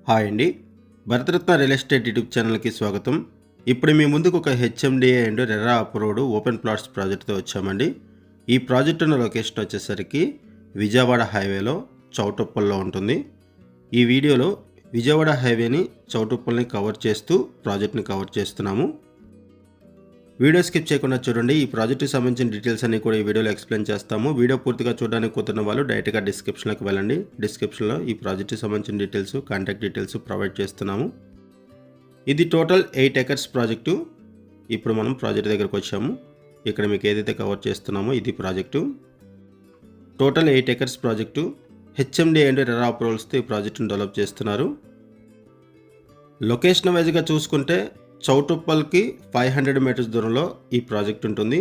Hi అండి, Bharat Ratna real estate YouTube ఛానల్కి స్వాగతం. ఇప్పుడు మీ ముందుకు ఒక HMDA and RERA approved open plots ప్రాజెక్ట్తో వచ్చామండి. ఈ ప్రాజెక్ట్ ఉన్న లొకేషన్ వచ్చేసరికి విజయవాడ హైవేలో చౌటుప్పల్లో ఉంటుంది. ఈ వీడియోలో విజయవాడ హైవేని చౌటుప్పల్ని కవర్ చేస్తూ ప్రాజెక్ట్ని కవర్ చేస్తున్నాము. వీడియో స్కిప్ చేయకుండా చూడండి. ఈ ప్రాజెక్ట్కి సంబంధించిన డీటెయిల్స్ అన్ని కూడా ఈ వీడియోలో ఎక్స్ప్లెయిన్ చేస్తాము. వీడియో పూర్తిగా చూడడానికి కుదిరిన వాళ్ళు డైరెక్ట్గా డిస్క్రిప్షన్లోకి వెళ్ళండి. డిస్క్రిప్షన్లో ఈ ప్రాజెక్ట్కి సంబంధించిన డీటెయిల్స్, కాంటాక్ట్ డీటెయిల్స్ ప్రొవైడ్ చేస్తున్నాము. ఇది టోటల్ 8 acres ప్రాజెక్టు. ఇప్పుడు మనం ప్రాజెక్ట్ దగ్గరకు వచ్చాము. ఇక్కడ మీకు ఏదైతే కవర్ చేస్తున్నామో ఇది project. Total 8 acres project. HMD and RERA అప్రూవల్స్తో ఈ ప్రాజెక్టును డెవలప్ చేస్తున్నారు. లొకేషన్ వైజ్గా చూసుకుంటే చౌటుప్పల్కి 500 meters దూరంలో ఈ ప్రాజెక్ట్ ఉంటుంది.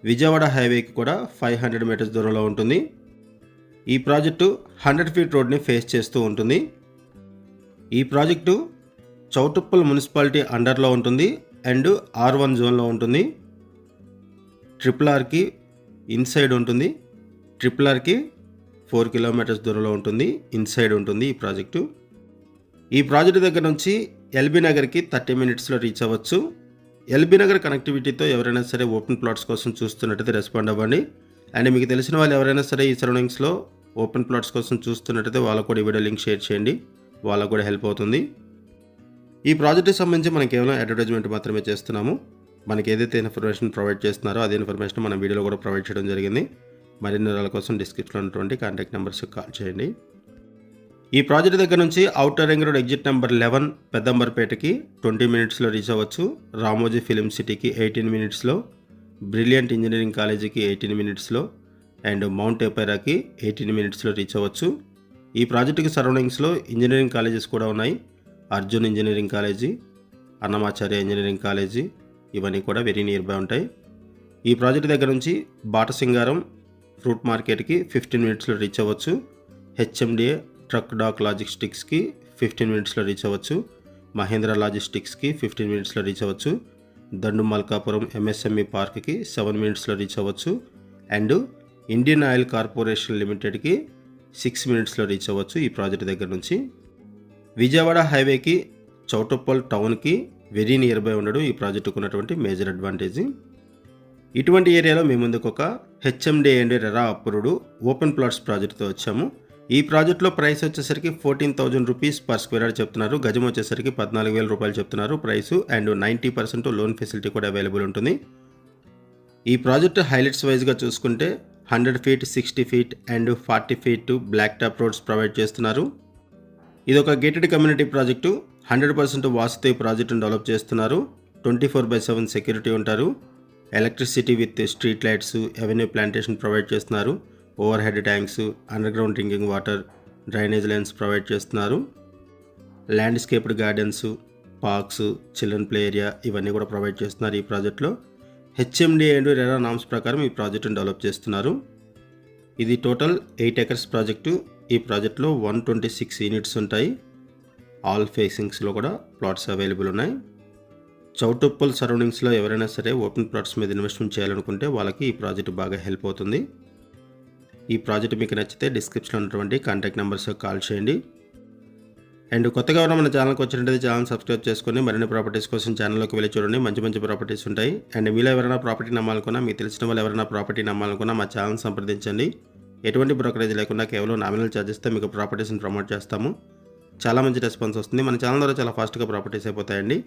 విజయవాడ హైవేకి కూడా 500 meters దూరంలో ఉంటుంది. ఈ ప్రాజెక్టు 100 feet రోడ్ని ఫేస్ చేస్తూ ఉంటుంది. ఈ ప్రాజెక్టు చౌటుప్పల్ మున్సిపాలిటీ అండర్లో ఉంటుంది అండ్ R1 జోన్లో ఉంటుంది. RRRకి ఇన్సైడ్ ఉంటుంది. RRRకి 4 kilometers దూరంలో ఉంటుంది. ఇన్సైడ్ ఉంటుంది ఈ ప్రాజెక్టు. ఈ ప్రాజెక్టు దగ్గర నుంచి ఎల్బీ నగర్కి 30 minutesలో రీచ్ అవ్వచ్చు. ఎల్బీ నగర్ కనెక్టివిటీతో ఎవరైనా సరే ఓపెన్ ప్లాట్స్ కోసం చూస్తున్నట్టయితే రెస్పాండ్ అవ్వండి. అండ్ మీకు తెలిసిన వాళ్ళు ఎవరైనా సరే ఈ సరౌండింగ్స్లో ఓపెన్ ప్లాట్స్ కోసం చూస్తున్నట్టయితే వాళ్ళకు కూడా ఈ వీడియో లింక్ షేర్ చేయండి. వాళ్ళకు కూడా హెల్ప్ అవుతుంది. ఈ ప్రాజెక్ట్కి సంబంధించి మనం కేవలం అడ్వర్టైజ్మెంట్ మాత్రమే చేస్తున్నాము. మనకి ఏదైతే ఇన్ఫర్మేషన్ ప్రొవైడ్ చేస్తున్నారో అదే ఇన్ఫర్మేషన్ మన వీడియోలో కూడా ప్రొవైడ్ చేయడం జరిగింది. మరిన్ని వివరాల కోసం డిస్క్రిప్షన్లో ఉన్నటువంటి కాంటాక్ట్ నెంబర్స్కి కాల్ చేయండి. ఈ ప్రాజెక్ట్ దగ్గర నుంచి outer ring road exit number 11 పెద్దంబర్పేటకి 20 minutesలో రీచ్ అవ్వచ్చు. రామోజీ ఫిలిం సిటీకి 18 minutesలో, బ్రిలియంట్ ఇంజనీరింగ్ కాలేజీకి 18 minutesలో అండ్ మౌంట్ ఎపైరాకి 18 minutesలో రీచ్ అవ్వచ్చు. ఈ ప్రాజెక్టుకి సరౌండింగ్స్లో ఇంజనీరింగ్ కాలేజెస్ కూడా ఉన్నాయి. Arjun engineering college, Annamacharya engineering college ఇవన్నీ కూడా వెరీ నియర్ బై ఉంటాయి. ఈ ప్రాజెక్ట్ దగ్గర నుంచి బాటసింగారం ఫ్రూట్ మార్కెట్కి 15 minutesలో రీచ్ అవ్వచ్చు. హెచ్ఎండిఏ ట్రక్ డాక్ లాజిస్టిక్స్కి 15 minutesలో రీచ్ అవ్వచ్చు. మహేంద్ర లాజిస్టిక్స్కి 15 minutesలో రీచ్ అవ్వచ్చు. దండు మల్కాపురం MSME పార్క్కి 7 minutesలో రీచ్ అవ్వచ్చు. అండ్ ఇండియన్ ఆయిల్ కార్పొరేషన్ లిమిటెడ్కి 6 minutesలో రీచ్ అవ్వచ్చు. ఈ ప్రాజెక్ట్ దగ్గర నుంచి విజయవాడ హైవేకి చౌటుప్పల్ టౌన్కి వెరీ నియర్ బై ఉండడం ఈ ప్రాజెక్టుకు ఉన్నటువంటి మేజర్ అడ్వాంటేజ్. ఇటువంటి ఏరియాలో మీ ముందుకు ఒక HMD and RERA approved open plots ప్రాజెక్ట్తో వచ్చాము. ఈ ప్రాజెక్ట్లో ప్రైస్ వచ్చేసరికి 14,000 rupees per square yard చెప్తున్నారు. గజం వచ్చేసరికి 14,000 రూపాయలు చెప్తున్నారు ప్రైసు. అండ్ 90% లోన్ ఫెసిలిటీ కూడా అవైలబుల్ ఉంటుంది. ఈ ప్రాజెక్ట్ హైలైట్స్ వైజ్గా చూసుకుంటే 100 feet, 60 feet and 40 feet black top roads provide చేస్తున్నారు. ఇది ఒక గేటెడ్ కమ్యూనిటీ ప్రాజెక్టు. 100% వాస్తుతో ఈ ప్రాజెక్టును డెవలప్ చేస్తున్నారు. 24/7 సెక్యూరిటీ ఉంటారు. Electricity with street lights, avenue plantation provide చేస్తున్నారు. Overhead tanks, underground drinking water, drainage lines provide చేస్తున్నారు. Landscaped gardens, parks, children play area ఇవన్నీ కూడా ప్రొవైడ్ చేస్తున్నారు. ఈ ప్రాజెక్ట్లో హెచ్ఎండి అండ్ రెరా నామ్స్ ప్రకారం ఈ ప్రాజెక్టును డెవలప్ చేస్తున్నారు. ఇది టోటల్ 8 acres ప్రాజెక్టు. ఈ ప్రాజెక్ట్లో 126 units ఉంటాయి. ఆల్ ఫేసింగ్స్లో కూడా ప్లాట్స్ అవైలబుల్ ఉన్నాయి. చౌటుప్పల్ సరౌండింగ్స్లో ఎవరైనా సరే ఓపెన్ ప్లాట్స్ మీద ఇన్వెస్ట్మెంట్ చేయాలనుకుంటే వాళ్ళకి ఈ ప్రాజెక్ట్ బాగా హెల్ప్ అవుతుంది. ఈ ప్రాజెక్ట్ మీకు నచ్చితే డిస్క్రిప్షన్లో ఉన్నటువంటి కాంటాక్ట్ నెంబర్స్కి కాల్ చేయండి. అండ్ కొత్తగా ఉన్న మన ఛానల్కి వచ్చినట్టయితే ఛానల్ సబ్స్క్రైబ్ చేసుకొని మరిన్ని ప్రాపర్టీస్ కోసం ఛానల్లోకి వెళ్ళి చూడండి. మంచి మంచి ప్రాపర్టీస్ ఉంటాయి. అండ్ మీలో ఎవరైనా ప్రాపర్టీ నమ్మాలనుకున్నా, మీకు తెలిసిన వాళ్ళు ఎవరైనా ప్రాపర్టీ నమ్మాలనుకున్నా మా ఛానల్ సంప్రదించండి. ఎటువంటి బ్రోకరేజ్ లేకుండా కేవలం నామినల్ ఛార్జెస్తో మీకు ప్రాపర్టీస్ని ప్రమోట్ చేస్తాము. చాలా మంచి రెస్పాన్స్ వస్తుంది. మన ఛానల్ ద్వారా చాలా ఫాస్ట్గా ప్రాపర్టీస్ అయిపోతాయండి.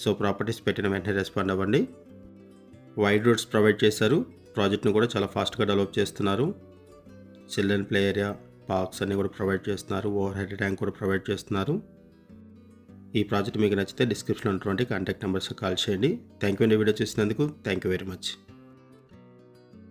సో ప్రాపర్టీస్ పెట్టిన వెంటనే రెస్పాండ్ అవ్వండి. వైడ్ రోడ్స్ ప్రొవైడ్ చేశారు. ప్రాజెక్ట్ను కూడా చాలా ఫాస్ట్గా డెవలప్ చేస్తున్నారు. చిల్డ్రన్ ప్లే ఏరియా, పార్క్స్ అన్నీ కూడా ప్రొవైడ్ చేస్తున్నారు. ఓవర్ హెడ్ ట్యాంక్ కూడా ప్రొవైడ్ చేస్తున్నారు. ఈ ప్రాజెక్ట్ మీకు నచ్చితే డిస్క్రిప్షన్లో ఉన్నటువంటి కాంటాక్ట్ నెంబర్స్కి కాల్ చేయండి. థ్యాంక్ యూ అండి వీడియో చూసినందుకు. Thank you very much.